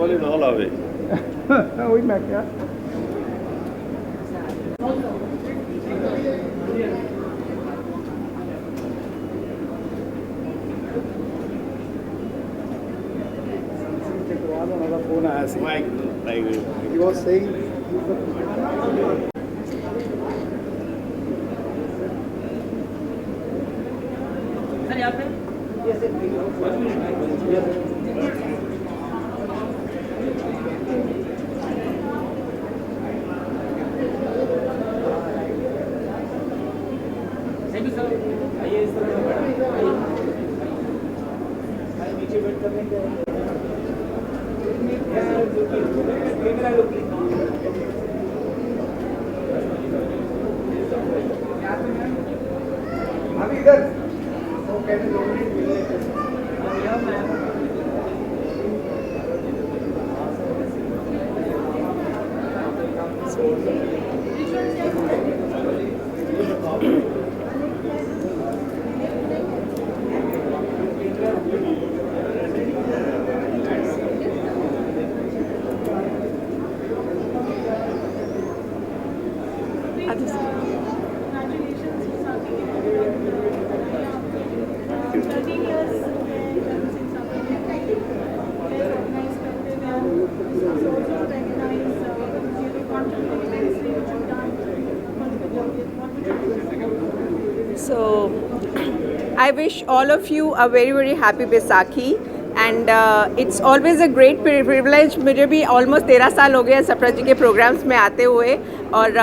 ਵਾਲੀ ਨਾਲ ਆਵੇ। ਉਹੀ ਮੈਂ ਕਿਹਾ। ਉਹਨਾਂ ਦਾ ਫੋਨ ਆਇਆ ਸੀ। He was saying So, I wish all of you a very very happy Baisakhi and it's always a great privilege। मुझे भी almost 13 साल हो गए सप्रा जी के प्रोग्राम्स में आते हुए और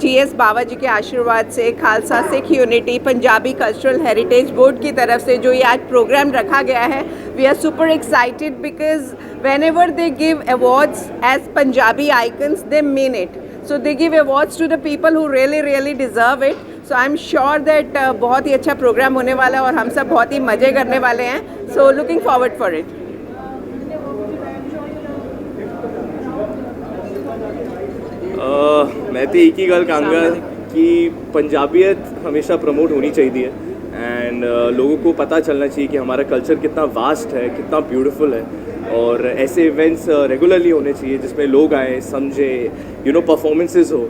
GS बाबा जी के आशीर्वाद से, Khalsa Sikh unity, Punjabi cultural heritage board की तरफ से जो ये आज प्रोग्राम रखा गया है, we are super excited because whenever they give awards as Punjabi icons, they mean it. So they give awards to the people who really really deserve it. So I'm sure that बहुत ही अच्छा programme होने वाला है और हम सब बहुत ही मज़े करने वाले हैं. So looking forward for it. मैं तो एक ही गल कहूँगा कि पंजाबियत हमेशा प्रमोट होनी चाहिए एंड लोगों को पता चलना चाहिए कि हमारा कल्चर कितना वास्ट है, कितना ब्यूटीफुल है और ऐसे इवेंट्स रेगुलरली होने चाहिए जिसमें लोग आए, समझे, परफॉर्मेंसेस हो.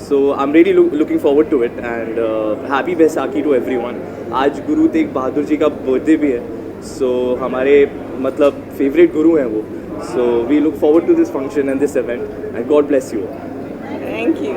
So I am really looking forward to it and happy Baisakhi to everyone. आज गुरु तेग बहादुर जी का बर्थडे भी है, सो हमारे मतलब फेवरेट गुरु हैं वो. So we look forward to this function and this event and God bless you. Thank you.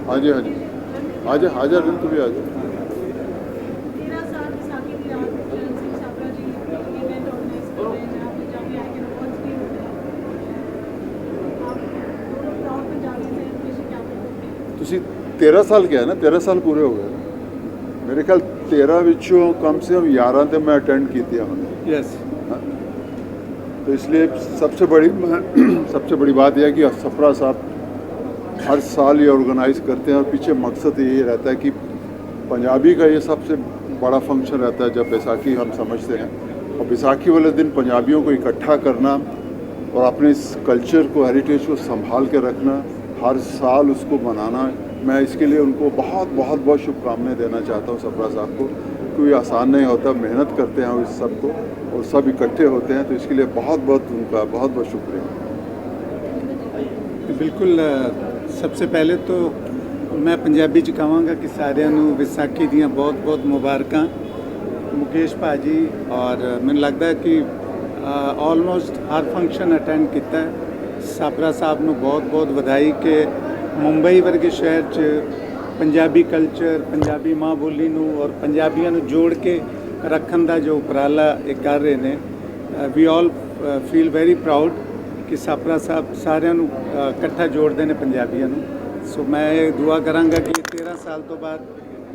हाँ जी हाँ जी आ जा दिन तो भी आ जा. ਤੁਸੀਂ 13 ਸਾਲ ਗਿਆ ਨਾ, 13 ਸਾਲ ਪੂਰੇ ਹੋ ਗਏ ਮੇਰੇ ਖਿਆਲ. 13 ਵਿੱਚੋਂ ਕਮ ਸੇ ਕਮ 11 ਤੇ मैं अटेंड किया हूँ. यस. तो इसलिए सबसे बड़ी बात यह है कि सप्रा साहब हर साल ये ऑर्गेनाइज़ करते हैं और पीछे मकसद यही रहता है कि पंजाबी का ये सबसे बड़ा फंक्शन रहता है जब बैसाखी हम समझते हैं. और बैसाखी वाले दिन पंजाबियों को इकट्ठा करना और अपने इस कल्चर को, हेरिटेज को संभाल के रखना, हर साल उसको मनाना, मैं इसके लिए उनको बहुत बहुत बहुत शुभकामनाएं देना चाहता हूँ सप्रा साहब को. कोई आसान नहीं होता, मेहनत करते हैं इस सब को और सब इकट्ठे होते हैं, तो इसके लिए बहुत बहुत उनका बहुत बहुत शुक्रिया. बिल्कुल. सबसे पहले तो मैं पंजाबी च कहांगा कि सारिਆਂ ਨੂੰ ਵਿਸਾਖੀ ਦੀਆਂ बहुत मुबारकां. मुकेश भाजी और मैंने लगता है कि ऑलमोस्ट हर फंक्शन अटेंड किया. साबरा साहब ਨੂੰ बहुत ਵਧਾਈ कि मुंबई वर्गे शहर च पंजाबी कल्चर, पंजाबी माँ बोली ਨੂੰ और पंजाबियों ਨੂੰ जोड़ के रखने का जो उपराला कर रहे हैं. We all feel very proud कि साबरा साहब सारिਆਂ ਨੂੰ इकट्ठा जोड़ते हैं पंजाबियों ਨੂੰ. सो मैं ये दुआ करांगा कि 13 साल तो बाद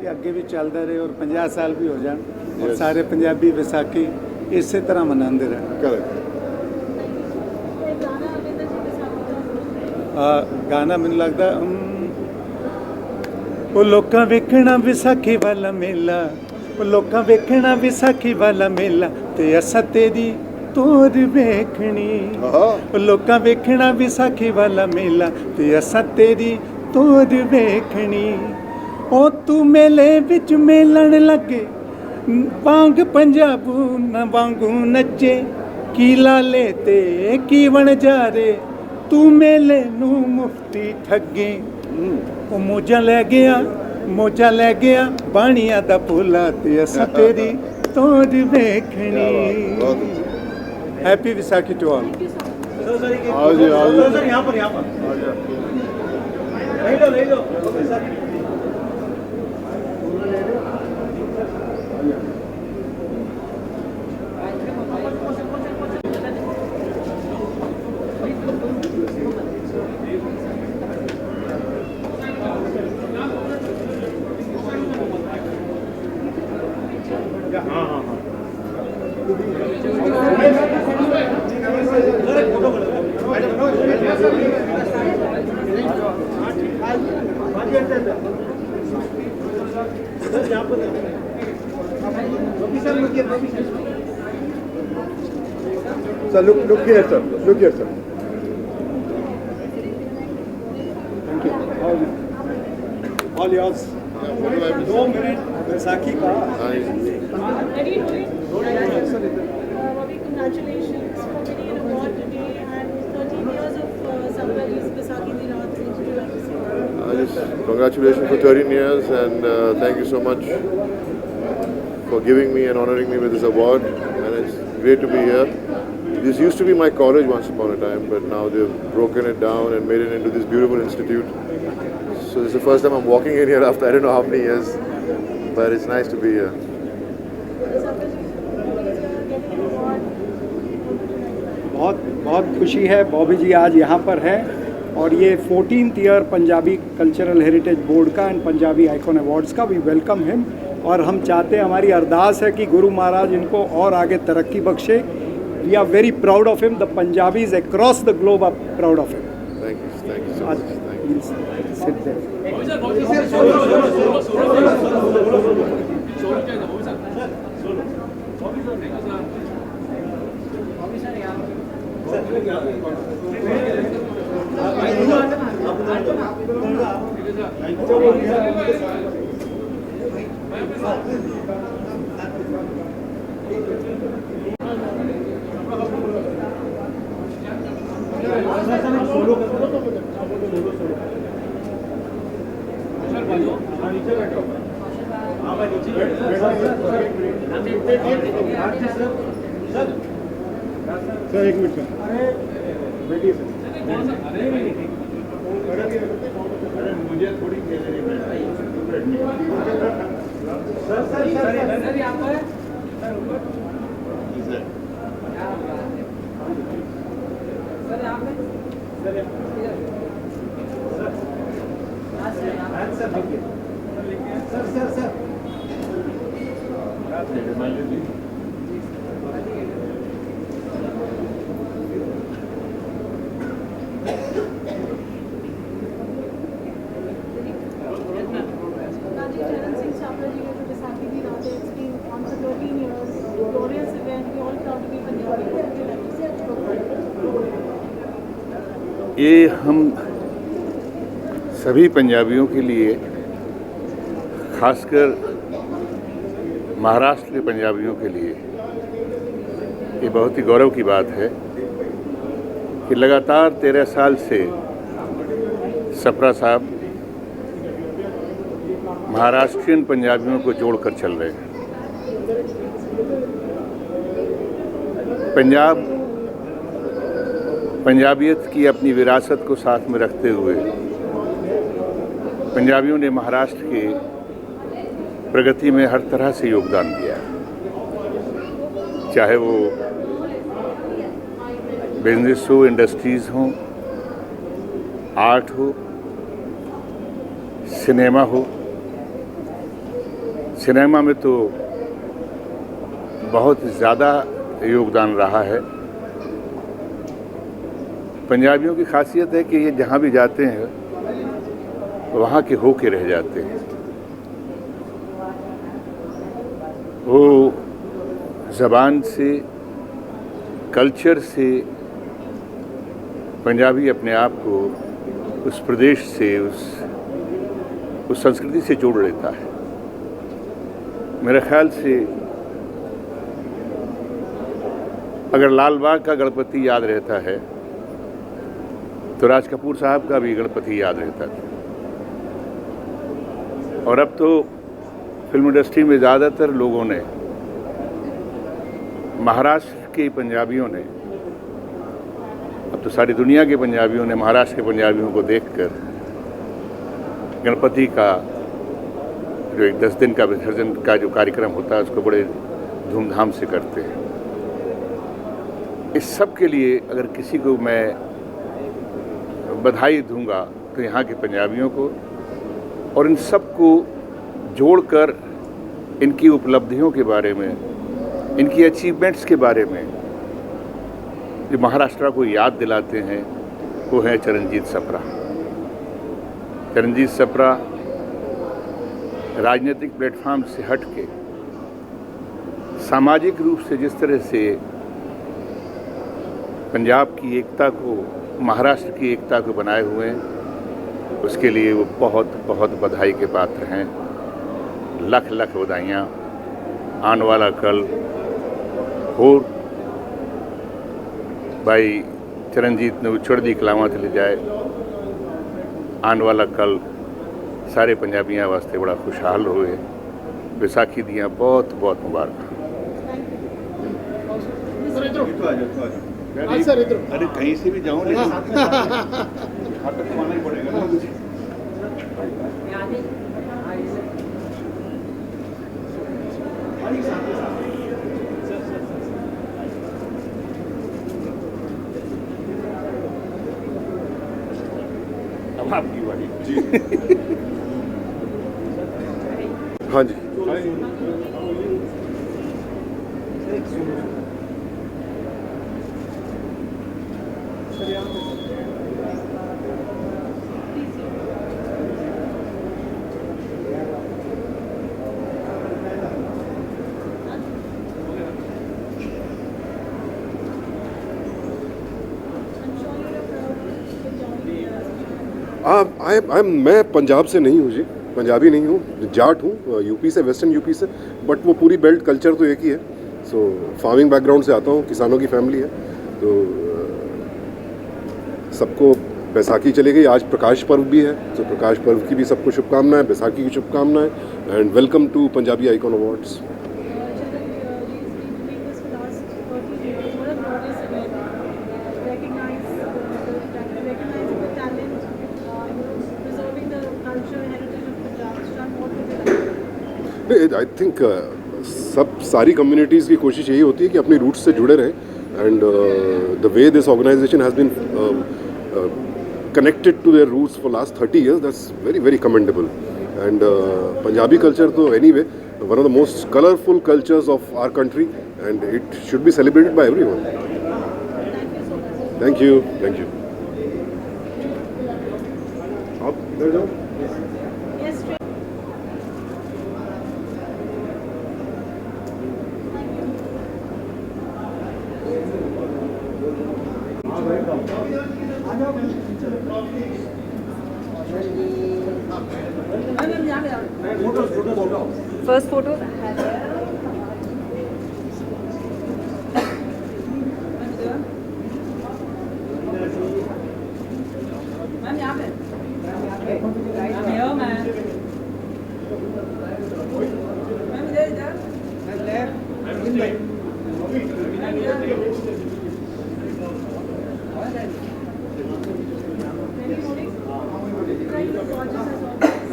ये अगे भी चलता रहे और 50 साल भी हो जाए और सारे पंजाबी विसाखी इस तरह मनाते रहें. करेक्ट. गाना मैनूं लगदा ਉਹ ਲੋਕਾਂ ਵੇਖਣਾ ਵਿਸਾਖੀ ਵਾਲਾ ਮੇਲਾ ਉਹ ਲੋਕਾਂ ਵੇਖਣਾ ਵਿਸਾਖੀ ਵਾਲਾ ਮੇਲਾ ਤੇ ਅਸਾਂ ਤੇਰੀ ਤੋਰ ਵੇਖਣੀ ਉਹ ਲੋਕਾਂ ਵੇਖਣਾ ਵਿਸਾਖੀ ਵਾਲਾ ਮੇਲਾ ਤੇ ਅਸਾਂ ਤੇਰੀ ਤੋਰ ਵੇਖਣੀ ਉਹ ਤੂੰ ਮੇਲੇ ਵਿੱਚ ਮੇਲਣ ਲੱਗੇ ਵਾਂਗ ਪੰਜਾਬੂ ਨਾ ਵਾਂਗੂ ਨੱਚੇ ਕੀ ਲਾਲੇ ਤੇ ਕੀ ਵਣਜਾਰੇ ਤੂੰ ਮੇਲੇ ਨੂੰ ਮੁਫਤੀ ਠੱਗੇ ਉਹ ਮੋਜਾਂ ਲੈ ਗਿਆ ਬਾਣੀਆਂ ਦਾ ਭੋਲਾ ਤੇ ਅਸਾਂ ਤੇਰੀ ਤੋਰ ਵੇਖਣੀ हैप्पी विसाखी टू ऑल आज सर यहाँ पर ले लो sir look here sir. All yours 2 minute Baisakhi का Congratulations for winning an award today and 13 years of Samveli's Baisakhi Di Raat. Would you like to say? Congratulations for 13 years and thank you so much for giving me and honoring me with this award, and it's great to be here. This used to be my college once upon a time, but now they've broken it down and made it into this beautiful institute. So this is the first time I'm walking in here after I don't know how many years, but it's nice to be here. बहुत खुशी है बॉबी जी आज यहाँ पर है और ये 14th year Punjabi cultural heritage board का एंड पंजाबी आइकॉन अवार्ड्स का वी वेलकम हिम और हम चाहते हैं, हमारी अरदास है कि गुरु महाराज इनको और आगे तरक्की बख्शे. We are very proud of him. The Punjabis across the globe are proud of him. Thank you so much. Thank you. Sit there. Sir एक मिनट सर बैठिए सर. मुझे थोड़ी Charan Singh Chawla ji के जो Baisakhi Di Raat है, it's been on for 13 years, glorious event. We all proud to be Punjabi. What would you like to say? ये हम सभी पंजाबियों के लिए, खासकर महाराष्ट्र के पंजाबियों के लिए ये बहुत ही गौरव की बात है कि लगातार 13 साल से सप्रा साहब महाराष्ट्रियन पंजाबियों को जोड़कर चल रहे हैं. पंजाबियत की अपनी विरासत को साथ में रखते हुए पंजाबियों ने महाराष्ट्र की प्रगति में हर तरह से योगदान दिया, चाहे वो बिजनेस हो, इंडस्ट्रीज़ हों, आर्ट हो, सिनेमा हो. सिनेमा में तो बहुत ज़्यादा योगदान रहा है. पंजाबियों की खासियत है कि ये जहाँ भी जाते हैं वहाँ के हो के रह जाते हैं। वो ज़बान से, कल्चर से पंजाबी अपने आप को उस प्रदेश से, उस संस्कृति से जोड़ लेता है। मेरे ख्याल से अगर लाल बाग का गणपति याद रहता है तो राज कपूर साहब का भी गणपति याद रहता था। और अब तो फिल्म इंडस्ट्री में ज़्यादातर लोगों ने, महाराष्ट्र के पंजाबियों ने, अब तो सारी दुनिया के पंजाबियों ने महाराष्ट्र के पंजाबियों को देखकर गणपति का जो एक 10 दिन का विसर्जन का जो कार्यक्रम होता है उसको बड़े धूमधाम से करते हैं। इस सब के लिए अगर किसी को मैं बधाई दूंगा तो यहाँ के पंजाबियों को, और इन सब को जोड़कर इनकी उपलब्धियों के बारे में, इनकी अचीवमेंट्स के बारे में जो महाराष्ट्र को याद दिलाते हैं वो है चरणजीत सप्रा। चरणजीत सप्रा राजनीतिक प्लेटफॉर्म से हट के सामाजिक रूप से जिस तरह से पंजाब की एकता को, महाराष्ट्र की एकता को बनाए हुए हैं, उसके लिए वो बहुत बहुत बधाई के पात्र हैं। लख लख बधाइयाँ। आने वाला कल होर भाई चरणजीत ने चढ़दी कलावां ते ले जाए। आने वाला कल सारे पंजाबियों वास्ते बड़ा खुशहाल होए। बैसाखी दियाँ बहुत बहुत मुबारक। अरे कहीं से भी जाऊँ लेकिन खाता कमाना ही पड़ेगा ना मुझे। अब आपकी बारी। हाँ जी। मैं पंजाब से नहीं हूँ जी, पंजाबी नहीं हूँ, जाट हूँ, यूपी से, वेस्टर्न यूपी से, बट वो पूरी बेल्ट कल्चर तो एक ही है। सो फार्मिंग बैकग्राउंड से आता हूँ, किसानों की फैमिली है। तो सबको बैसाखी चली गई, आज प्रकाश पर्व भी है, तो प्रकाश पर्व की भी सबको शुभकामनाएं, बैसाखी की शुभकामनाएं, and welcome to Punjabi icon awards. I think सारी कम्युनिटीज़ की कोशिश यही होती है कि अपनी रूट्स से जुड़े रहें, and the way this organisation has been connected to their roots for last 30 years, that's very very commendable. And Punjabi culture to anyway one of the most colorful cultures of our country, and it should be celebrated by everyone. Thank you, thank you. आप इधर जाओ। First photo. Ma'am यहाँ पे। Ma'am इधर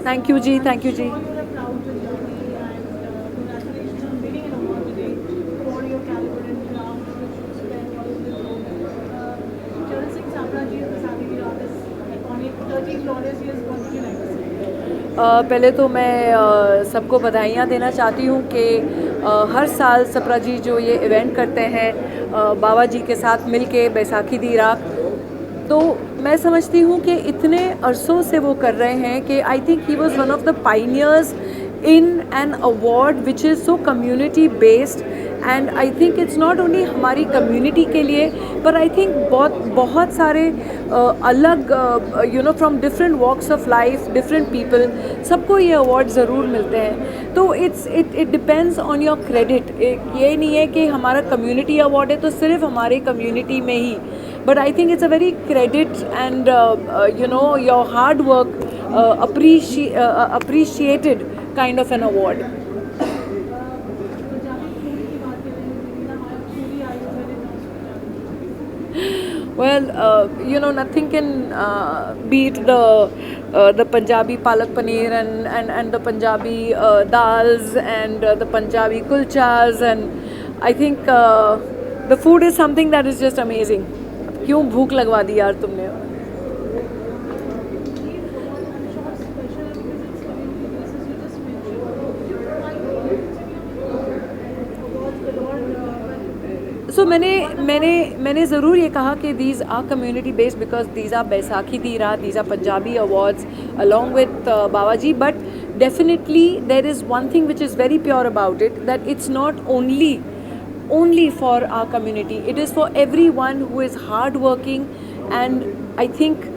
thank you ji, thank you ji. पहले तो मैं सबको बधाइयाँ देना चाहती हूँ कि हर साल सप्रा जी जो ये इवेंट करते हैं बाबा जी के साथ मिल के बैसाखी दी रात, तो मैं समझती हूँ कि इतने अरसों से वो कर रहे हैं कि I think he was one of the Pioneers in an award which is so community based, and I think it's not only हमारी community के लिए, पर I think बहुत सारे अलग from different walks of life, different people, सबको ये award ज़रूर मिलते हैं. तो it depends on your credit. ये नहीं है कि हमारा community award है तो सिर्फ हमारे community में ही, but I think it's a very credit and your hard work appreciated kind of an award. Well, nothing can beat the Punjabi palak paneer and the Punjabi dals and the Punjabi kulchas, and I think the food is something that is just amazing. क्यों भूख लगवा दी यार तुमने? So मैंने ज़रूर ये कहा कि these are community based because these are Baisakhi Di Raat, these are Punjabi awards along with Babaji, but definitely there is one thing which is very pure about it, that it's not only for our community, it is for everyone who is hardworking, and I think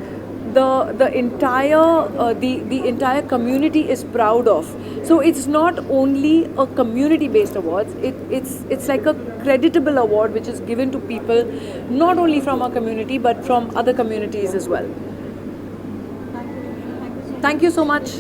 the entire community is proud of. So it's not only a community based awards, it's like a creditable award which is given to people not only from our community but from other communities as well. Thank you so much.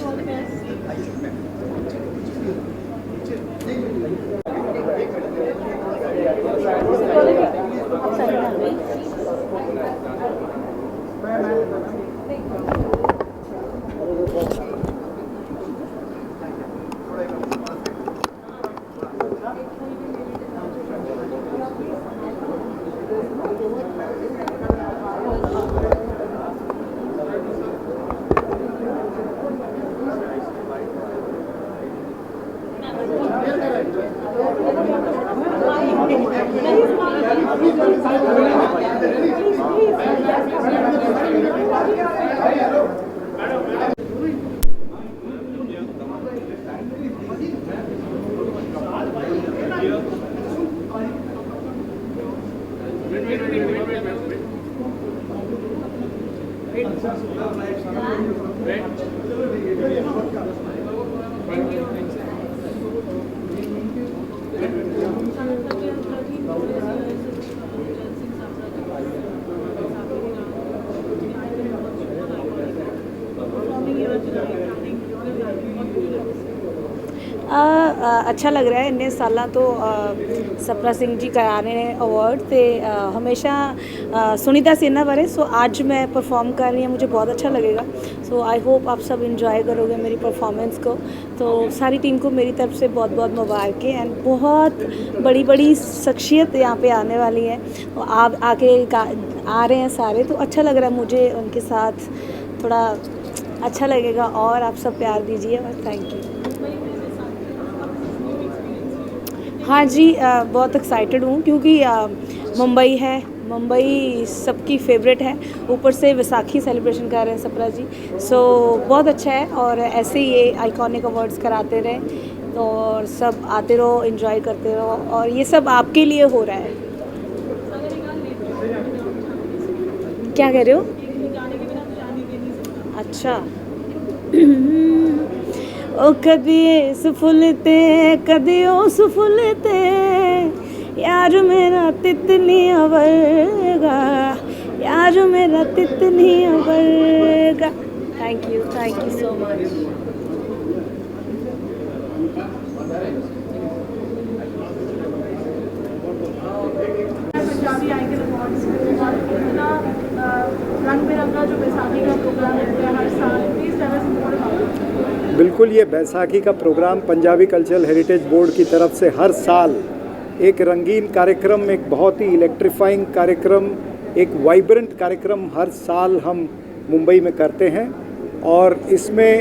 अच्छा लग रहा है इन्ने सालां तो सपना सिंह जी करा रहे हैं अवार्ड ते हमेशा सुनीता सिन्हा बारे, सो आज मैं परफॉर्म कर रही हूँ, मुझे बहुत अच्छा लगेगा. सो आई होप आप सब इंजॉय करोगे मेरी परफॉर्मेंस को. तो सारी टीम को मेरी तरफ से बहुत बहुत मुबारकें, एंड बहुत बड़ी बड़ी शख्सियत यहाँ पे आने वाली है, तो आप आके आ रहे हैं सारे, तो अच्छा लग रहा है मुझे उनके साथ, थोड़ा अच्छा लगेगा. और आप सब प्यार दीजिए और थैंक यू. हाँ जी, बहुत एक्साइटेड हूँ क्योंकि मुंबई है, मुंबई सबकी फेवरेट है, ऊपर से वैसाखी सेलिब्रेशन कर रहे हैं सपना जी, सो बहुत अच्छा है. और ऐसे ही ये आइकॉनिक अवार्ड्स कराते रहें और सब आते रहो, एंजॉय करते रहो, और ये सब आपके लिए हो रहा है. क्या कह रहे हो? अच्छा. ओ कदी इस फुल ते कदी उस फुल ते यार मेरा तितलियां वर्गा, यार मेरा तितलियां वर्गा. Thank you so much. Punjabi icon awards और इतना रंग बिरंगा जो बैसाखी का प्रोग्राम रहता है हर साल, please tell us more about it. बिल्कुल, ये बैसाखी का programme Punjabi cultural heritage board की तरफ से हर साल एक रंगीन कार्यक्रम, एक बहुत ही इलेक्ट्रीफाइंग कार्यक्रम, एक वाइब्रेंट कार्यक्रम हर साल हम मुंबई में करते हैं. और इसमें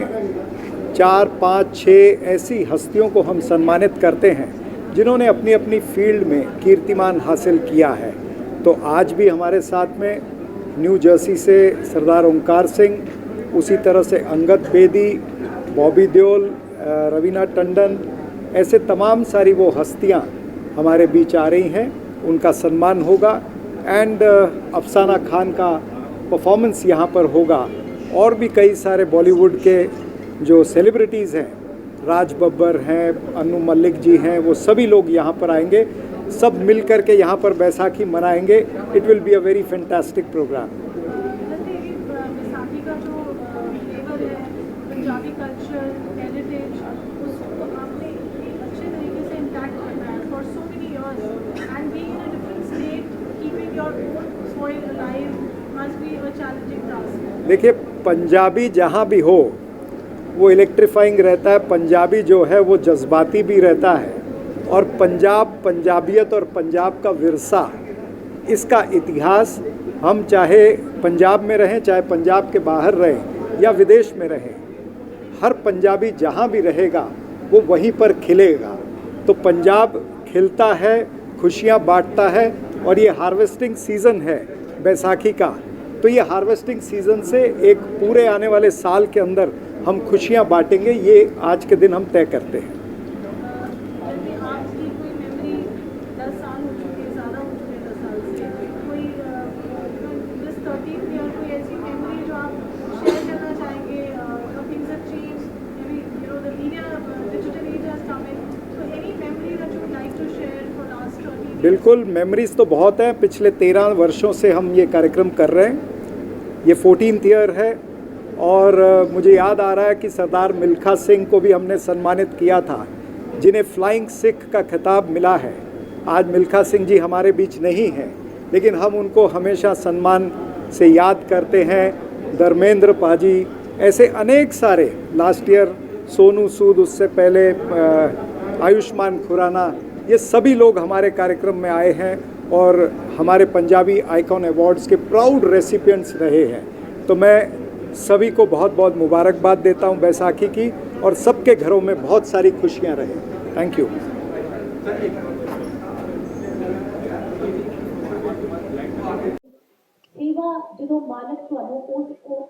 4, 5, 6 ऐसी हस्तियों को हम सम्मानित करते हैं जिन्होंने अपनी अपनी फील्ड में कीर्तिमान हासिल किया है. तो आज भी हमारे साथ में न्यू जर्सी से सरदार ओंकार सिंह, उसी तरह से अंगद बेदी, बॉबी देओल, रवीना टंडन, ऐसे तमाम सारी वो हस्तियां हमारे बीच आ रही हैं, उनका सम्मान होगा। एंड अफसाना खान का परफॉर्मेंस यहाँ पर होगा। और भी कई सारे बॉलीवुड के जो सेलिब्रिटीज़ हैं, राज बब्बर हैं, अनु मलिक जी हैं, वो सभी लोग यहाँ पर आएंगे। सब मिल कर के यहाँ पर बैसाखी मनाएंगे। It will be a very fantastic programme. Baisakhi का जो फ्लेवर है, पंजाबी कल्चर, हेरिटेज, उसको आपने इतनी अच्छे तरीके से इंटैक्ट करना है for so many years and being in a different state, keeping your own soil alive must be a challenging task. देखिए, पंजाबी जहाँ भी हो वो इलेक्ट्रीफाइंग रहता है। पंजाबी जो है वो जज्बाती भी रहता है। और पंजाब, पंजाबियत और पंजाब का विरसा, इसका इतिहास, हम चाहे पंजाब में रहें, चाहे पंजाब के बाहर रहें या विदेश में रहें, हर पंजाबी जहाँ भी रहेगा वो वहीं पर खिलेगा। तो पंजाब खिलता है, खुशियाँ बांटता है। और ये हार्वेस्टिंग सीज़न है बैसाखी का, तो ये हार्वेस्टिंग सीज़न से एक पूरे आने वाले साल के अंदर हम खुशियाँ बांटेंगे, ये आज के दिन हम तय करते हैं। आपकी कोई मेमोरी 10 साल हो चुके, ज़्यादा हो चुके 10 साल से, कोई दिस 13th ईयर कोई ऐसी मेमोरी जो आप शेयर करना चाहेंगे? Things have changed, maybe the media, digital age has come in, so any memory that you would like to share for last 13 years? बिल्कुल, मेमोरीज तो बहुत हैं। पिछले 13 वर्षों से हम ये कार्यक्रम कर रहे हैं। ये 14th ईयर है। और मुझे याद आ रहा है कि सरदार मिल्खा सिंह को भी हमने सम्मानित किया था, जिन्हें फ्लाइंग सिख का खिताब मिला है। आज मिल्खा सिंह जी हमारे बीच नहीं हैं, लेकिन हम उनको हमेशा सम्मान से याद करते हैं। धर्मेंद्र पाजी, ऐसे अनेक सारे, लास्ट ईयर सोनू सूद, उससे पहले आयुष्मान खुराना, ये सभी लोग हमारे कार्यक्रम में आए हैं और हमारे पंजाबी आइकॉन अवार्ड्स के प्राउड रेसिपिएंट्स रहे हैं। तो मैं सभी को बहुत बहुत मुबारकबाद देता हूं बैसाखी की, और सबके घरों में बहुत सारी खुशियां रहे। Thank you. सेवा जो मालक ਤੁਹਾਨੂੰ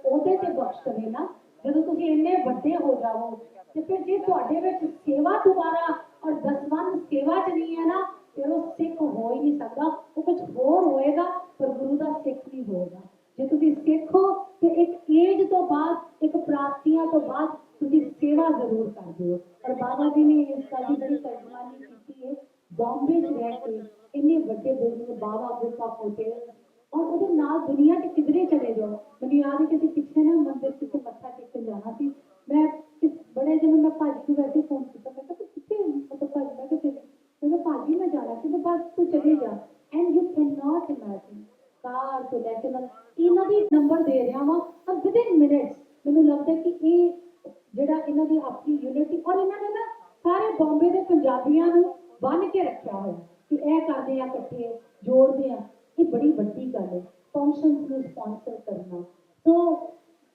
ਉਹਦੇ ਤੇ ਬਖਸ਼ ਦੇਵੇ ਨਾ, ਜਦੋਂ ਤੁਸੀਂ ਇੰਨੇ ਵੱਡੇ ਹੋ ਜਾਵੋ, ਤੇ ਫਿਰ ਜੇ ਤੁਹਾਡੇ ਵਿੱਚ ਸੇਵਾ ਦੁਬਾਰਾ ਔਰ ਦਸਵੰਧ ਸੇਵਾ ਚ ਨਹੀਂ ਹੈ ਨਾ, ਫਿਰ ਉਹ ਸਿੱਖ ਹੋ ਹੀ ਨਹੀਂ ਸਕਦਾ। ਉਹ ਕੁਝ ਹੋਰ ਹੋਏਗਾ, ਪਰ ਗੁਰੂ ਦਾ ਸਿੱਖ ਨਹੀਂ ਹੋਏਗਾ। ਜੇ ਤੁਸੀਂ ਸਿੱਖ ਹੋ ਤੇ ਇੱਕ ਏਜ ਤੋਂ ਬਾਅਦ, ਇੱਕ ਪ੍ਰਾਪਤੀਆਂ ਤੋਂ ਬਾਅਦ ਤੁਸੀਂ ਸੇਵਾ ਜ਼ਰੂਰ ਕਰਦੇ ਹੋ। ਔਰ ਬਾਬਾ ਜੀ ਨੇ ਇਸ ਗੱਲ ਦੀ ਬੜੀ ਤਰਜਮਾਨੀ ਕੀਤੀ ਹੈ। बॉम्बे च रह के इन्ने बड़े बुजुर्ग बाबा बुढ़ा पोते और वो नाल दुनिया के किधरे चले जाओ। मैंने याद है कि पिछले ना मंदिर से मत्था टेकन जाना थी, मैं बड़े दिन मैं भाजी को वैसे फोन किया, मैं कहा कितने मतलब भाजी मैं कितने भाजी मैं जाना कि बस तू चले जा। And you can not imagine car तो लैके मैं इन्हों की नंबर दे रहा वा और विद इन मिनट्स मैनू लगता है कि ये ਜਿਹੜਾ ਇਹਨਾਂ ਦੀ ਆਪਣੀ ਯੂਨਿਟੀ, ਔਰ ਇਹਨਾਂ ਨੇ ਨਾ ਸਾਰੇ ਬੰਬੇ ਦੇ ਪੰਜਾਬੀਆਂ ਨੂੰ ਬੰਨ ਕੇ ਰੱਖਿਆ ਹੋਇਆ ਕਿ ਇਹ ਕਰਦੇ ਆ, ਇਕੱਠੇ ਜੋੜਦੇ ਆ। ਇਹ ਬੜੀ ਵੱਡੀ ਗੱਲ ਹੈ, ਫੰਕਸ਼ਨਸ ਨੂੰ ਸਪਾਂਸਰ ਕਰਨਾ। ਸੋ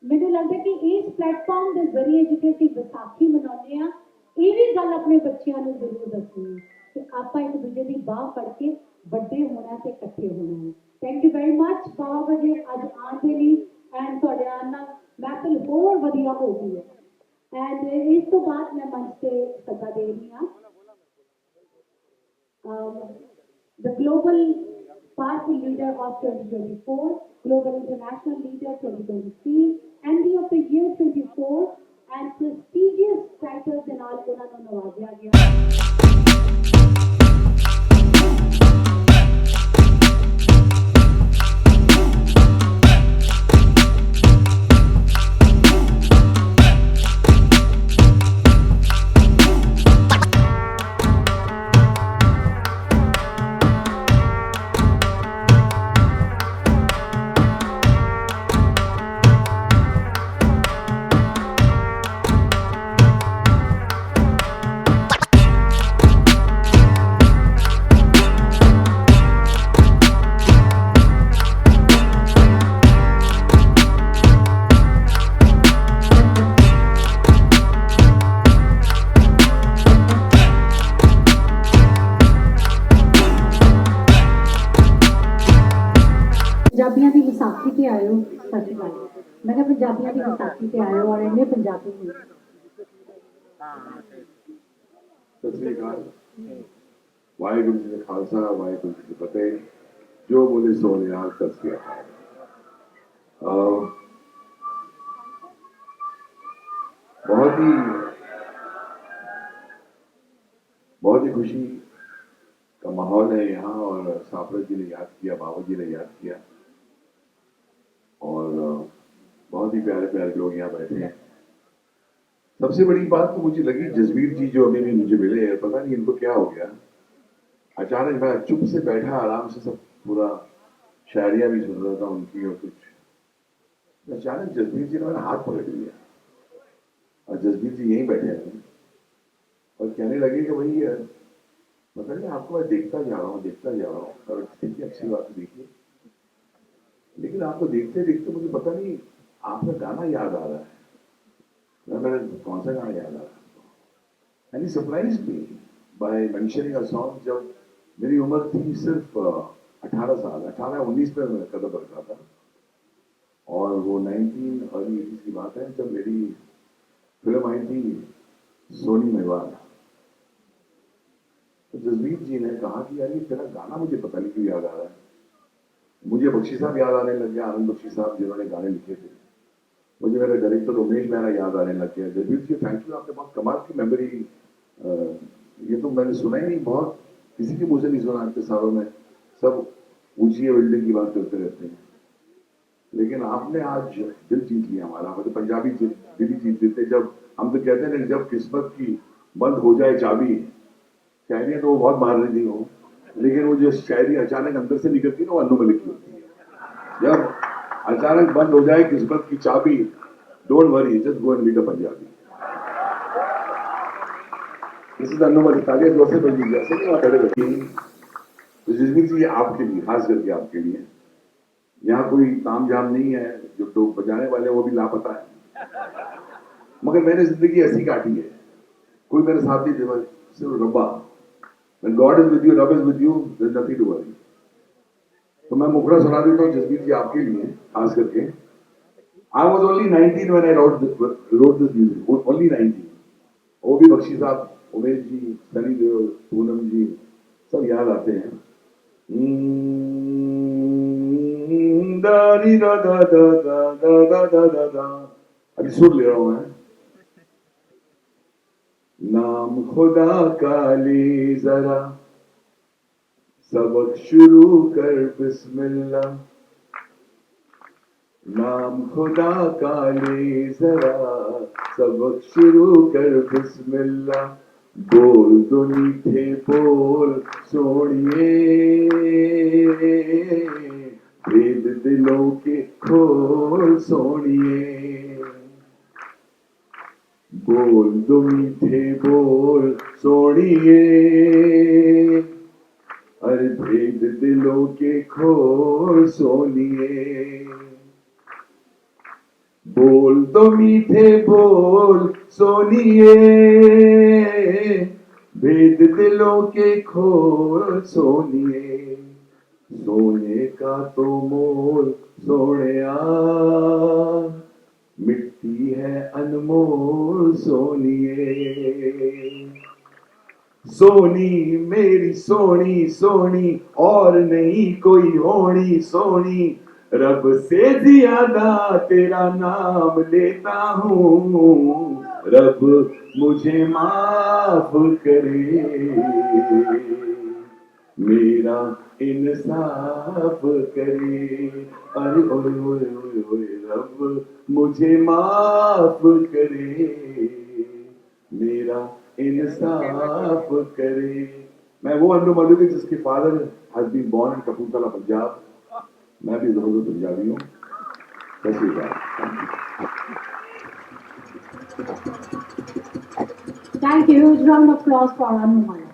ਮੈਨੂੰ ਲੱਗਦਾ ਕਿ ਇਸ ਪਲੇਟਫਾਰਮ ਦੇ ਜ਼ਰੀਏ ਜਿੱਥੇ ਅਸੀਂ ਵਿਸਾਖੀ ਮਨਾਉਂਦੇ ਆ, ਇਹ ਵੀ ਗੱਲ ਆਪਣੇ ਬੱਚਿਆਂ ਨੂੰ ਜ਼ਰੂਰ ਦੱਸਣੀ ਹੈ ਕਿ ਆਪਾਂ ਇੱਕ ਦੂਜੇ ਦੀ ਬਾਹ ਫੜ ਕੇ ਵੱਡੇ ਹੋਣਾ ਤੇ ਇਕੱਠੇ ਹੋਣਾ ਹੈ। ਥੈਂਕ ਯੂ ਵੈਰੀ ਮਚ ਬਾਬਾ ਵਜੇ ਅੱਜ ਆਉਣ ਦੇ ਲਈ, ਐਂਡ ਤੁਹਾਡੇ ਆਉਣ ਨਾਲ ਮਹਿਫਿਲ ਹੋਰ ਵਧੀਆ ਹੋ ਗਈ ਹੈ। एंड इस तो बाद मैं मंच से सत्ता दे रही हूँ the global powerful leader of 2024, global international leader 2023, MD of the year 24 and prestigious titles के नाल उन्होंने नवाजा गया। ਸਤਿ ਸ਼੍ਰੀ ਅਕਾਲ। ਮੈਂ ਕਿਹਾ ਪੰਜਾਬੀਆਂ ਦੀ ਵਿਸਾਖੀ ਤੇ ਆਏ ਹੋ ਔਰ ਇੰਨੇ ਪੰਜਾਬੀ ਨੇ। ਸਤਿ ਸ਼੍ਰੀ ਅਕਾਲ। ਵਾਹਿਗੁਰੂ ਜੀ ਦਾ ਖਾਲਸਾ, ਵਾਹਿਗੁਰੂ ਜੀ ਕੀ ਫਤਿਹ। ਜੋ ਬੋਲੇ ਸੋ ਨਿਹਾਲ, ਸਤਿ ਸ਼੍ਰੀ ਅਕਾਲ। बहुत ही खुशी का माहौल है यहाँ, और साफरत जी ने याद किया, बाबा जी ने याद किया, और बहुत ही प्यारे प्यारे लोग यहाँ बैठे हैं। सबसे बड़ी बात तो मुझे लगी जसबीर जी जो अभी भी मुझे मिले हैं, पता नहीं इनको क्या हो गया, अचानक मैं चुप से बैठा आराम से सब पूरा शायरियाँ भी सुन रहा था उनकी, और कुछ अचानक जसबीर जी ने मेरा हाथ पकड़ लिया, और जसबीर जी यहीं बैठे हैं और कहने लगे कि भाई पता नहीं आपको मैं देखता जा रहा हूँ, और ठीक है, अच्छी बात है, देखिए, लेकिन आपको देखते देखते मुझे पता नहीं आपका गाना याद आ रहा है। मेरा कौन सा गाना याद आ रहा है, and he surprised me by mentioning a song. जब मेरी उम्र थी सिर्फ 18 साल, 18-19 पे मैं कदम रख रहा था, और वो 19 अर्ली 80s की बात है, जब मेरी फिल्म आई थी सोनी मेवाड़। तो जसबीर जी ने कहा कि यार ये तेरा गाना मुझे पता नहीं क्यों याद आ रहा है। मुझे बख्शी साहब याद आने लग गया, आनंद बख्शी साहब जिन्होंने गाने लिखे थे, मुझे मेरा डायरेक्टर उमेश मेहरा याद आने लग गया। जसबीर जी थैंक यू, आपने बहुत कमाल की मेमोरी, ये तो मैंने सुना ही नहीं, बहुत किसी के मुंह से नहीं सुना इतने सालों में, सब ऊंची बिल्डिंग की बात करते रहते हैं, लेकिन आपने आज दिल जीत लिया हमारा, मतलब पंजाबी दिल जीत देते। जब हम तो कहते हैं जब किस्मत की बंद हो जाए चाबी, शायरियाँ तो वो बहुत मार रही थी वो, लेकिन वो जो शायरी अचानक अंदर से निकलती है ना, वो अन्नू मलिक की होती है। जब अचानक बंद हो जाए किस्मत की चाबी, don't worry, just go and meet a Punjabi. This is Annu Malik. तालियां जोर से बज लीजिए, ऐसे नहीं वहाँ खड़े बैठे। तो जसबीर जी आपके लिए, खास करके आपके लिए, यहाँ कोई ताम झाम नहीं है, जो तो बजाने वाले वो भी लापता है, मगर मैंने जिंदगी ऐसी काटी है, कोई मेरे साथ नहीं दे, सिर्फ रब्बा। When God is with you, Rabb is with you, there's nothing to worry. तो मैं मुखड़ा सुना देता हूँ जसबीर जी आपके लिए, खास करके। I was only 19 when I wrote this music, only 19. वो भी बख्शी साहब, उमेश जी, सनी देओल, पूनम जी, सब याद आते हैं। अभी सुन ले रहा हूँ मैं। नाम खुदा का ले जरा, सबक शुरू कर बिस्मिल्लाह। नाम खुदा का ले जरा, सबक शुरू कर बिस्मिल्लाह। बोल दो मीठे बोल सोनिए, भेद दिलों के खोल सोनिए। बोल दो मीठे बोल सोनिए, अरे भेद दिलों के खोल सोनिए। बोल दो मीठे बोल सोनिए, भेद दिलों के खोल सोनिए। सोने का तो मोल सोनिया, मिट्टी है अनमोल सोनिए। सोनी मेरी सोनी सोनी, और नहीं कोई होनी सोनी। रब से ज्यादा तेरा नाम लेता हूँ, रब मुझे माफ करे, मेरा इंसाफ करे। अरे ओए ओए ओए ओए, रब मुझे माफ करे, मेरा इंसाफ करे। मैं वो अन्नू मलिक जिसके father has been born in Kapurthala Punjab. मैं भी जरूर पंजाबी हूँ। Thank you. Huge round of applause for Anu Malik.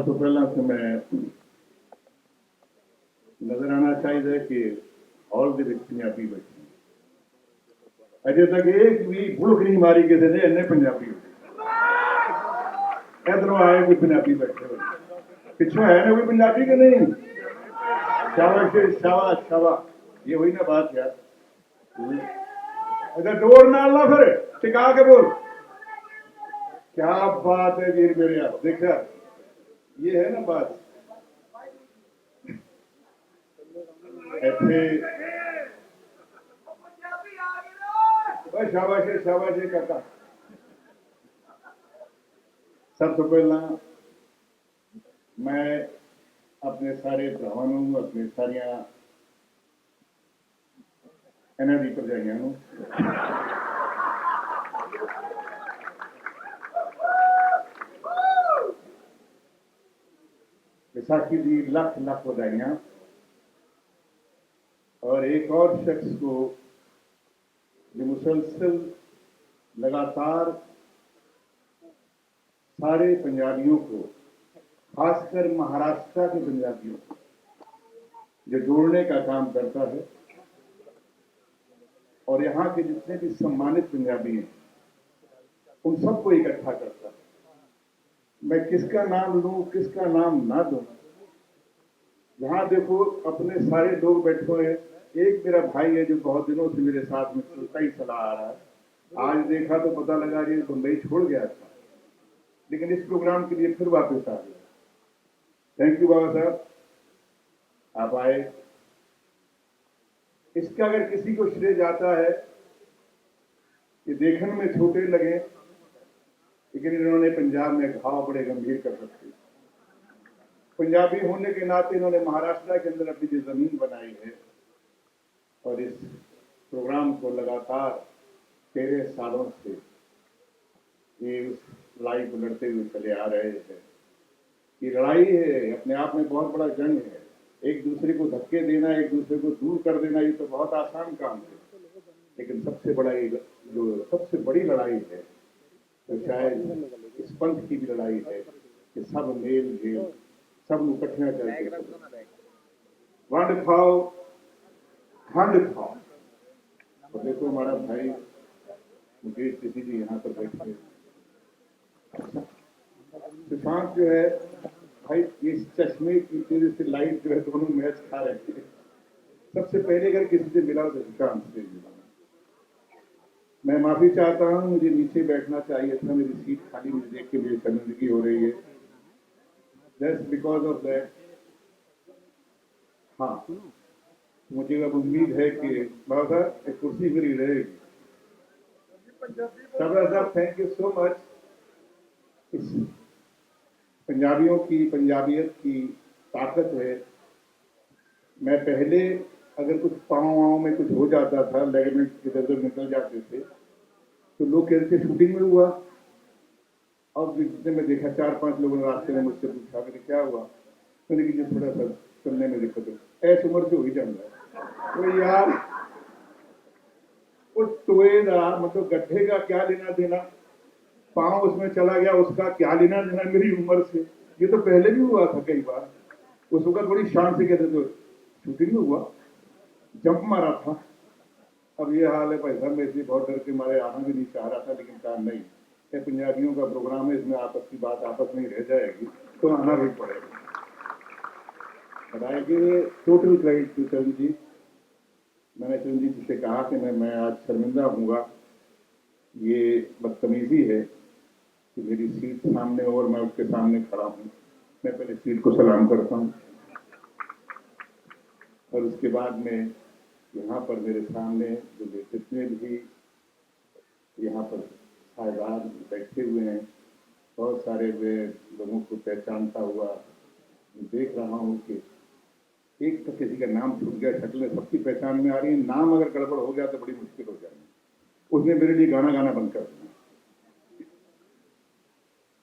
ਤੋਂ ਪਹਿਲਾਂ ਤੇ ਮੈਂ ਨਜ਼ਰ ਆਉਣਾ ਚਾਹੀਦਾ ਕਿ ਹਾਲ ਦੇ ਵਿੱਚ ਪੰਜਾਬੀ ਬੈਠੇ ਅਜੇ ਤੱਕ ਇੱਕ ਵੀ ਭੁਲਕ ਨਹੀਂ ਮਾਰੀ ਕਿਸੇ ਨੇ ਇੰਨੇ ਪੰਜਾਬੀ ਇਧਰੋਂ ਆਏ ਕੋਈ ਪੰਜਾਬੀ ਬੈਠੇ ਹੋਏ ਪਿੱਛੋਂ ਹੈ ਨਾ ਕੋਈ ਪੰਜਾਬੀ ਕਿ नहीं शाबाश शाबाश शाबाश ये हुई ना बात यार अगर डोर ना ला फिर टिका के बोल क्या बात है वीर मेरे यार देखा ये है ना बात ऐसे शाबाश करता सब तो पहला मैं अपने सारे भरावां अपने सारिया इन्हां दी भरजाइयां नूं विसाखी दी लख लख बधाइयां और एक और शख्स को जो मुसलसल लगातार सारे पंजाबियों को खासकर महाराष्ट्र के पंजाबियों को जो जोड़ने का काम करता है और यहाँ के जितने भी सम्मानित पंजाबी हैं उन सबको इकट्ठा करता है। मैं किसका नाम लूं किसका नाम ना दूं, यहाँ देखो अपने सारे लोग बैठे हुए हैं। एक मेरा भाई है जो बहुत दिनों से मेरे साथ में चलता ही चला आ रहा है, आज देखा तो पता लगा ये मुंबई छोड़ गया था, लेकिन इस प्रोग्राम के लिए फिर वापस आ गया। थैंक यू बाबा साहब, आप आए। इसका अगर किसी को श्रेय जाता है कि देखने में छोटे लगे लेकिन इन्होंने पंजाब में घाव बड़े गंभीर कर रखे। पंजाबी होने के नाते इन्होंने महाराष्ट्र के अंदर अपनी जो जमीन बनाई है और इस प्रोग्राम को लगातार 13 सालों से ये लड़ाई को लड़ते हुए चले आ रहे हैं। ये लड़ाई है अपने आप में बहुत बड़ा जंग है। एक दूसरे को धक्के देना, एक दूसरे को दूर कर देना, ये तो बहुत आसान काम है, लेकिन सबसे बड़ी लड़ाई है तो शायद इस पंथ की भी लड़ाई है कि सब मेल जेल सब इकट्ठियां करके वंड खाओ खंड खाओ। तो देखो हमारा भाई मुकेश किसी जी यहाँ पर बैठे, सुशांत जो है भाई इस चश्मे की तेजी से लाइट जो है दोनों मैच खा रहे थे। सबसे पहले अगर किसी से मिला तो सुशांत से मिला। मैं माफी चाहता हूँ, मुझे नीचे बैठना चाहिए था, मेरी सीट खाली मुझे देख के मुझे शर्मिंदगी हो रही है। जस्ट बिकॉज ऑफ दैट हाँ मुझे अब उम्मीद है कि बाबा साहब एक कुर्सी मेरी रहेगी। साहब थैंक यू सो मच। इस पंजाबियों की पंजाबियत की ताकत है। मैं पहले अगर कुछ पाँव में कुछ हो जाता था, लेगमेंट इधर उधर निकल जाते थे तो लोग कहते थे शूटिंग में हुआ। अब जितने में देखा 4-5 लोगों ने रास्ते में मुझसे पूछा कि क्या हुआ, मैंने कि थोड़ा सा चलने में दिक्कत है। ऐसी उम्र से हो ही जाता है तो यार उस टोए का मतलब गड्ढे का क्या लेना देना, पाँव उसमें चला गया उसका क्या लेना देना मेरी उम्र से। ये तो पहले भी हुआ था कई बार। उस वक्त बड़ी शान से कहते थे शूटिंग में हुआ, जंप मारा था। अब ये हाल है भाई साहब, मैं इसलिए बहुत डर के मारे आना भी नहीं चाह रहा था, लेकिन कहा नहीं, ये पंजाबियों का प्रोग्राम है, इसमें आपस की बात आपस में ही रह जाएगी तो आना भी पड़ेगा। बताइए टोटल क्रेडिट टू चरण जी। मैंने चरण जी से कहा कि मैं आज शर्मिंदा हूँगा, ये बदतमीजी है कि मेरी सीट सामने और मैं उसके सामने खड़ा हूँ। मैं पहले सीट को सलाम करता हूँ और उसके बाद में यहाँ पर मेरे सामने जो जितने भी यहाँ पर साहिबान बैठे हुए हैं, बहुत सारे वे लोगों को पहचानता हुआ देख रहा हूँ कि एक तो किसी का नाम छूट गया, शक्लें सबकी पहचान में आ रही है, नाम अगर गड़बड़ हो गया तो बड़ी मुश्किल हो जाएगी। उसने मेरे लिए गाना गाना बंद कर दिया।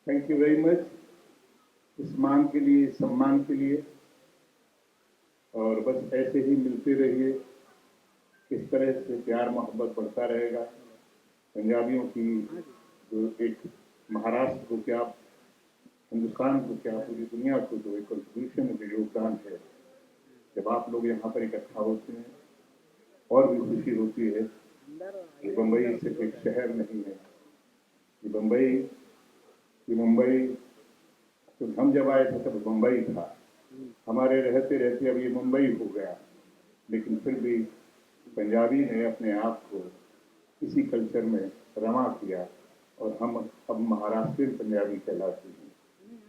थैंक यू वेरी मच इस मान के लिए, सम्मान के लिए, और बस ऐसे ही मिलते रहिए। इस तरह से प्यार मोहब्बत बढ़ता रहेगा। पंजाबियों की जो एक महाराष्ट्र को क्या हिंदुस्तान को क्या, पूरी दुनिया को जो एक कंट्रीब्यूशन, जो योगदान है, जब आप लोग यहाँ पर इकट्ठा होते हैं और भी खुशी होती है। ये बम्बई सिर्फ एक शहर नहीं है, ये मुंबई तो हम जब आए थे तब मुंबई था, हमारे रहते रहते अब ये मुंबई हो गया। लेकिन फिर भी पंजाबी ने अपने आप को इसी कल्चर में रमा किया और हम अब महाराष्ट्रीयन पंजाबी कहलाते हैं।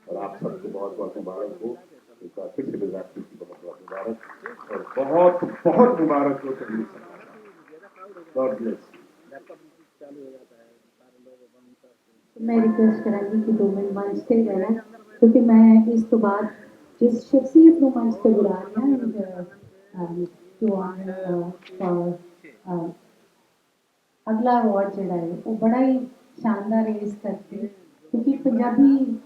और आप सबको बहुत बहुत मुबारक हो, एक बार फिर से बैसाखी की बहुत बहुत मुबारक और बहुत बहुत मुबारक हो सभी। God bless. मैं रिक्वेस्ट करांगी कि 2 मिनट मंच ते रहना, क्योंकि मैं इस तो बाद जिस शख्सियत को मंच ते बुला रही हूँ टू ऑनर अगला अवार्ड जड़ा है वो बड़ा ही शानदार है इस करके, क्योंकि पंजाबी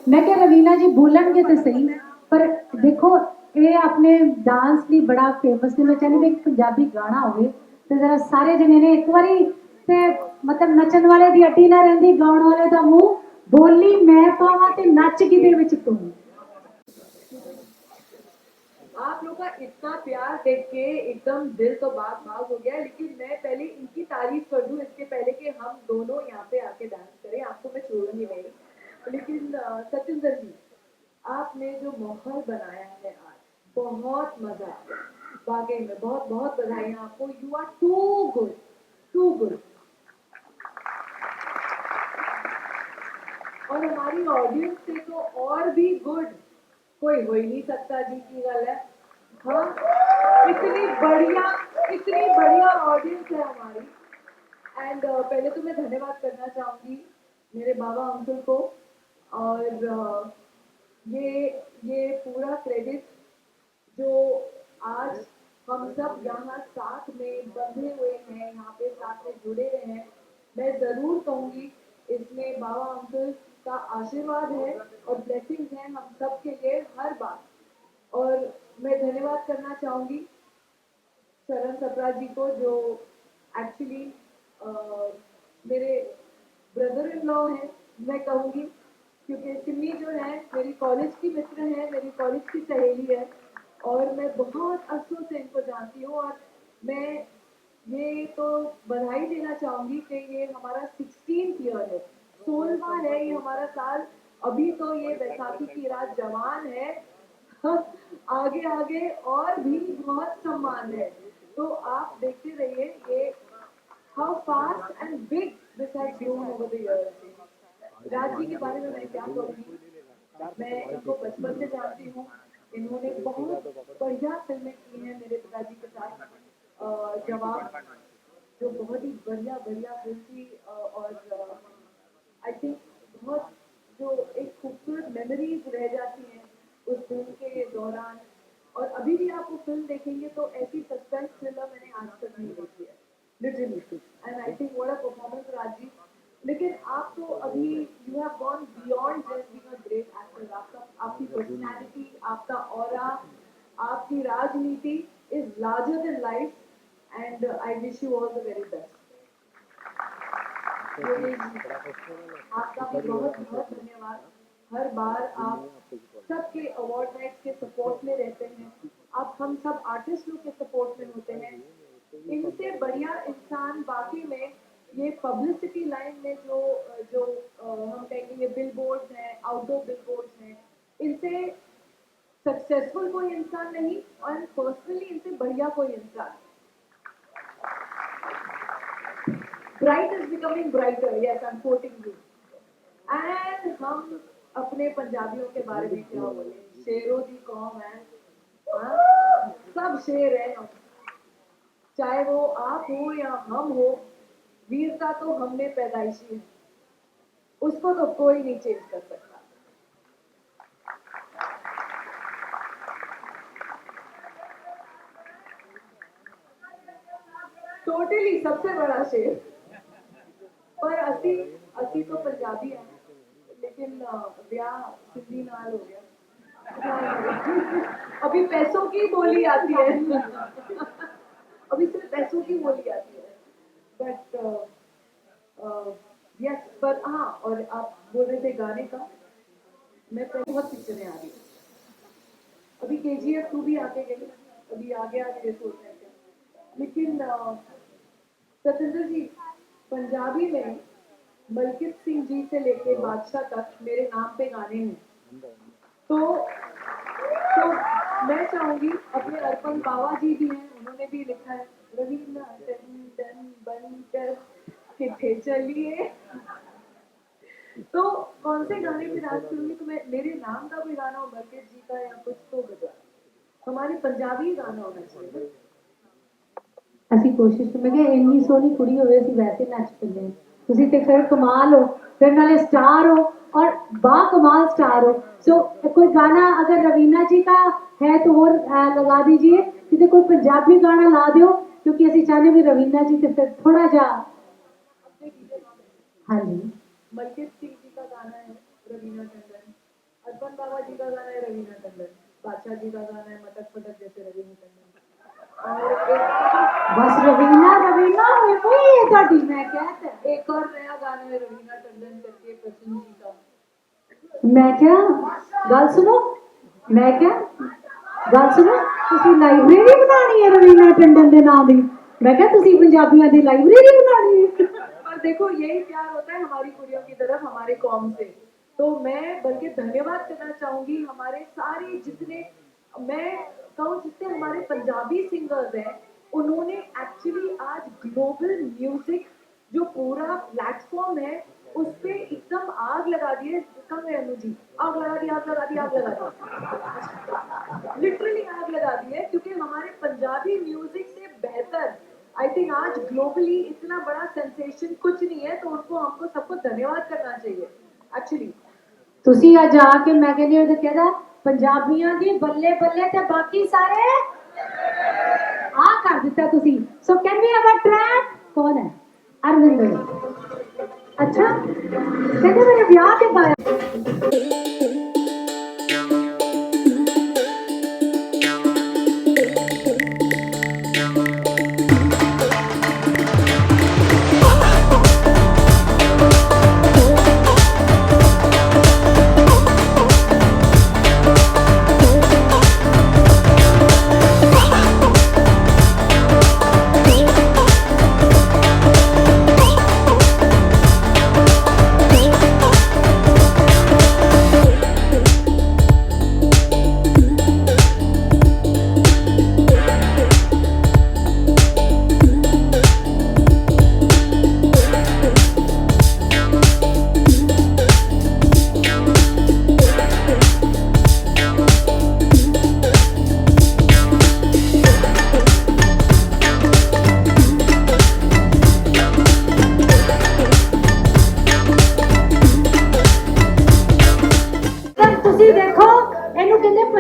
मैं क्या रवीना जी बोलणगे तो सही, पर देखो ये अपने डांस भी बड़ा फेमस है। मैं चाहती एक पंजाबी गाना होवे तो जरा सारे जने ने एक बारी ते मतलब नचन वाले दी अटी ना रहिंदी, गाउण वाले दा मुंह, बोली मैं पावां ते नच किदे विच तू। आप लोग का इतना प्यार देख के एकदम दिल तो बाग बाग हो गया है, लेकिन मैं पहले इनकी तारीफ कर दूं इसके पहले कि हम दोनों यहाँ पे आके डांस करें। आपको मैं छोड़ूंगी नहीं, लेकिन सचिंदर जी आपने जो माहौल बनाया है आज, बहुत मजा आया वाकई में। बहुत बहुत बधाई आपको, you are too good, too good. और हमारी ऑडियंस से तो और भी गुड कोई हो ही नहीं सकता जी की गल है। हाँ, इतनी बढ़िया ऑडियंस है हमारी। एंड पहले तो मैं धन्यवाद करना चाहूँगी मेरे बाबा अंकल को, और ये पूरा क्रेडिट जो आज हम सब यहाँ साथ में बंधे हुए हैं, यहाँ पे साथ में जुड़े हुए हैं, मैं ज़रूर कहूँगी इसमें बाबा अंकल का आशीर्वाद है और ब्लेसिंग्स हैं हम सब के लिए हर बार। और मैं धन्यवाद करना चाहूँगी शरण सप्रा जी को, जो एक्चुअली मेरे ब्रदर इन लॉ हैं मैं कहूँगी, क्योंकि सिमी जो है मेरी कॉलेज की मित्र है, मेरी कॉलेज की सहेली है, और मैं बहुत अरसों से इनको जानती हूँ। और मैं ये तो बधाई देना चाहूँगी कि ये हमारा 16th ईयर है, 16वां है ये हमारा साल। अभी तो ये बैसाखी की रात जवान है, आगे आगे और भी बहुत सम्मान है। तो आप देखते रहिए ये how fast and big this has grown over the years. Raj ji के बारे में मैं क्या कहूँगी, मैं इनको बचपन से जानती हूँ, इन्होंने बहुत बढ़िया फिल्में की हैं मेरे पिताजी के साथ। जवाब जो बहुत ही बढ़िया फिल्म थी, और आई थिंक बहुत जो एक खूबसूरत मेमोरीज रह जाती हैं उस फिल्म के दौरान। और अभी भी आप वो फिल्म देखेंगे तो ऐसी सस्पेंस थ्रिलर मैंने आज तक नहीं देखी है, literally. And I think what a performance Rajeev. लेकिन आप तो अभी you have gone beyond just being a great actor. आपकी पर्सनैलिटी, आपका ऑरा, आपकी राजनीति is larger than life, and I wish you all the very best. आपका भी बहुत बहुत धन्यवाद। हर बार आप सबके अवार्ड नाइट्स के सपोर्ट में रहते हैं, आप हम सब आर्टिस्ट लोग के सपोर्ट में होते हैं। इनसे बढ़िया इंसान बाकी में ये पब्लिसिटी लाइन में जो हम कहेंगे बिलबोर्ड्स हैं, आउटडोर बिलबोर्ड्स हैं, इनसे सक्सेसफुल कोई इंसान नहीं, और पर्सनली इनसे बढ़िया कोई इंसान। Bright is becoming brighter. Yes, I'm quoting you. And हम अपने पंजाबियों के बारे में क्या बोले, शेरों की कौम है, हाँ? सब शेर है हम, चाहे वो आप हो या हम हो। वीरता तो हम में पैदाइशी है, उसको तो कोई नहीं चेंज कर सकता। टोटली सबसे बड़ा शेर। पर असी तो पंजाबी है, लेकिन ब्याह सिंधी नाल हो गया। अभी पैसों की बोली आती है अभी सिर्फ पैसों की बोली आती है, बट यस। पर हाँ, और आप बोल रहे थे गाने का, मैं बहुत पिक्चरें आ रही, अभी KGF 2 भी आके गई, अभी आगे सोच रहे थे। लेकिन सतेंद्र जी, पंजाबी में मलकित सिंह जी से लेके बादशाह तक मेरे नाम पे गाने हैं। तो मैं चाहूंगी, अपने अर्पण बाबा जी भी हैं, उन्होंने भी लिखा है रवीना टंडन बनकर किथे चलिए। तो कौन से गाने पे डांस करूंगी? तो मैं, मेरे नाम का कोई गाना हो, मलकित जी का या कुछ, तो बजा। हमारी पंजाबी गाना होना चाहिए। ਅਸੀਂ ਕੋਸ਼ਿਸ਼ ਮੈਂ ਕਿਹਾ ਇੰਨੀ ਸੋਹਣੀ ਕੁੜੀ ਹੋਵੇ ਅਸੀਂ ਵੈਸੇ ਨੱਚ ਪੈਂਦੇ ਹਾਂ, ਤੁਸੀਂ ਤੇ ਫਿਰ ਕਮਾਲ ਹੋ, ਫਿਰ ਨਾਲੇ स्टार हो और बाकमाल स्टार हो। सो कोई गाना अगर रवीना जी का है तो और लगा दीजिए, किसी कोई पंजाबी गाना ला दो, क्योंकि ਅਸੀਂ चाहते भी रवीना जी तो फिर थोड़ा जा। हाँ जी, मलकित सिंह जी का गाना है रवीना टंडन, अर्पण बाबा जी का गाना है रवीना टंडन, बादशाह जी का गाना है मटक फटक जैसे रवीना टंडन, और बस रवीना होए कोई ਤੁਹਾਡੀ। मैं कहता एक और नया गाना है रवीना टंडन करके प्रसन्न जी का। मैं क्या गल सुनो, मैं क्या गल सुनो, ਤੁਸੀਂ ਲਾਇਬ੍ਰੇਰੀ ਬਣਾਣੀ ਹੈ रवीना टंडन ਦੇ ਨਾਮ ਦੀ। मैं क्या ਤੁਸੀਂ ਪੰਜਾਬੀਆਂ ਦੀ ਲਾਇਬ੍ਰੇਰੀ ਬਣਾਣੀ है। और देखो यही प्यार होता है हमारी कुड़ियों की तरफ, हमारे कौम से। तो मैं बल्कि धन्यवाद करना चाहूंगी हमारे सारे जितने, मैं कहूँ जितने हमारे पंजाबी सिंगर्स हैं, उन्होंने एक्चुअली आज ग्लोबल म्यूजिक जो पूरा प्लेटफॉर्म है उस पे एकदम आग लगा दी है। कहाँ गए अनु जी? आग लगा दी, आग लगा दी, आग लगा दी, लिटरली आग लगा दी है। क्योंकि हमारे पंजाबी म्यूजिक से बेहतर आई थिंक आज ग्लोबली इतना बड़ा सेंसेशन कुछ नहीं है, तो उनको हमको सबको धन्यवाद करना चाहिए एक्चुअली। ਤੁਸੀਂ ਅੱਜ ਆ ਕੇ मैं कहनी हूँ कहता पंजाबियों की बल्ले बल्ले ते बाकी सारे आ कर दिता तुसी। So can we have a track? कौन है? अरविंद। अच्छा कहते मेरे ब्याह के गाया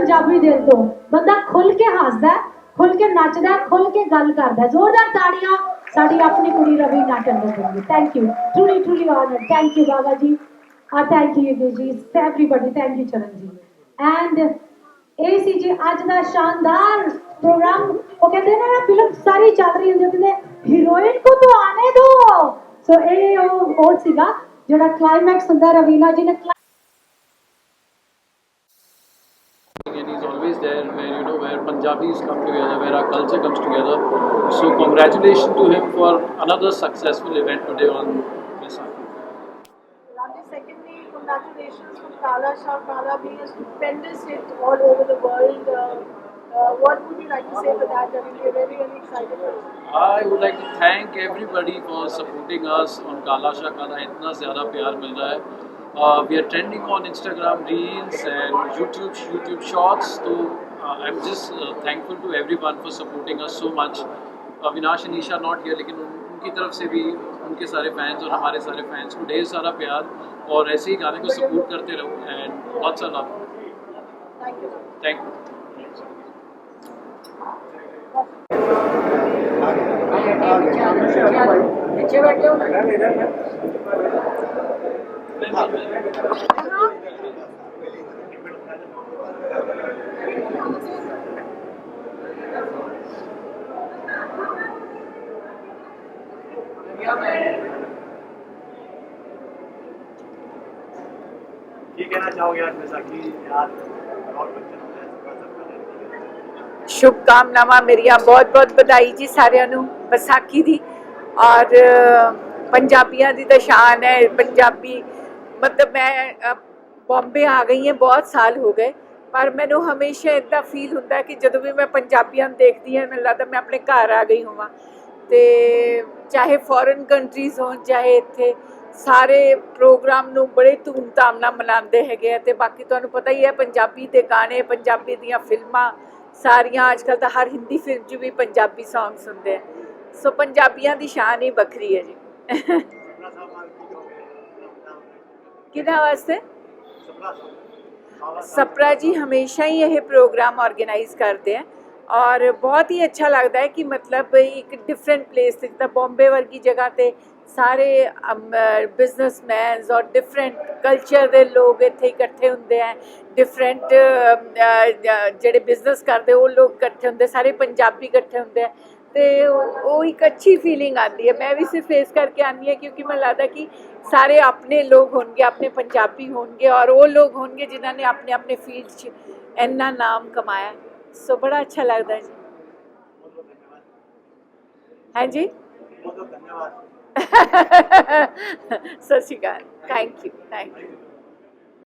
ਪੰਜਾਬੀ ਦਿਲ ਤੋਂ ਬੰਦਾ ਖੁੱਲ ਕੇ ਹੱਸਦਾ ਹੈ, ਖੁੱਲ ਕੇ ਨੱਚਦਾ ਹੈ, ਖੁੱਲ ਕੇ ਗੱਲ ਕਰਦਾ ਹੈ। ਜ਼ੋਰਦਾਰ ਤਾੜੀਆਂ ਸਾਡੀ ਆਪਣੀ ਕੁੜੀ ਰਵੀਨਾ ਟੰਡਨ ਦੇ ਲਈ। Thank you, truly honoured. Thank you Baba ji, thank you Yogesh ਜੀ, ਐਵਰੀਬਾਡੀ, ਥੈਂਕ ਯੂ ਚਰਨ ਜੀ। ਐਂਡ ਇਹ ਸੀ ਜੀ ਅੱਜ ਦਾ ਸ਼ਾਨਦਾਰ प्रोग्राम। वो कहते हैं ना फिल्म सारी चल रही होंदी कहते हीरोइन को तो आने दो। सो ये वो सीगा जेड़ा क्लाइमैक्स हुंदा रवीना जी ने and he's always there where where Punjabis come together, where our culture comes together. So congratulations to him for another successful event today on Vaisakhi. Rajesh, secondly, congratulations to Kala Shah. Kala being a stupendous hit all over the world. What would you like to say for that? I mean, we're very, very excited for it. I would like to thank everybody for supporting us on Kala Shah Kala. इतना ज़्यादा प्यार मिल रहा है। We are trending on Instagram Reels and YouTube Shorts. So I'm just thankful to everyone for supporting us so much. Avinash and Isha not here, लेकिन उनकी तरफ से भी उनके सारे फैंस और हमारे सारे फैंस को ढेर सारा प्यार और ऐसे ही गाने को सपोर्ट करते रहो and lots of love. Thank you. कहना चाहोगे आज बैसाखी याद शुभकामनावां मेरिया बहुत बहुत बधाई जी सारिਆਂ ਨੂੰ ਵਿਸਾਖੀ ਦੀ और पंजाबियों की तो शान है पंजाबी मतलब मैं बॉम्बे आ गई हैं बहुत साल हो गए पर मैनू हमेशा इदा फील होता है कि जो भी मैं पंजाबियों देखती हाँ मैंने लगता मैं अपने घर आ गई होवां ते चाहे फॉरेन कंट्रीज़ हो चाहे इत्थे सारे प्रोग्राम नू बड़े धूमधाम नाल मनाते हैगे ते बाकी तुहानू पता ही है पंजाबी दे गाने पंजाबी दियां फिल्मां सारियां अजकल तो हर हिंदी फिल्म च भी पंजाबी सॉन्ग्स हुंदे हैं सो पंजाबियों की शान ही बखरी है जी किहदे वास्ते सपरा जी हमेशा ही यह प्रोग्राम ऑर्गेनाइज करते हैं और बहुत ही अच्छा लगता है कि मतलब एक डिफरेंट प्लेस से जिदा बॉम्बे वर्गी जगह पे सारे बिजनेसमैन और डिफरेंट कल्चर के लोग इत्थे इकट्ठे होंदे हैं डिफरेंट जेडे बिजनेस करते वो लोग इकट्ठे होंदे सारे पंजाबी इकट्ठे होंदे हैं तो वो एक अच्छी फीलिंग आती है मैं भी सिर्फ फेस करके आनी है क्योंकि मैं लगता कि सारे अपने लोग होंगे अपने पंजाबी होंगे और वो लोग होंगे जिन्होंने अपने अपने फील्ड इन्ना नाम कमाया सो बड़ा अच्छा लगता है जी हाँ जी सत श्री अकाल थैंक यू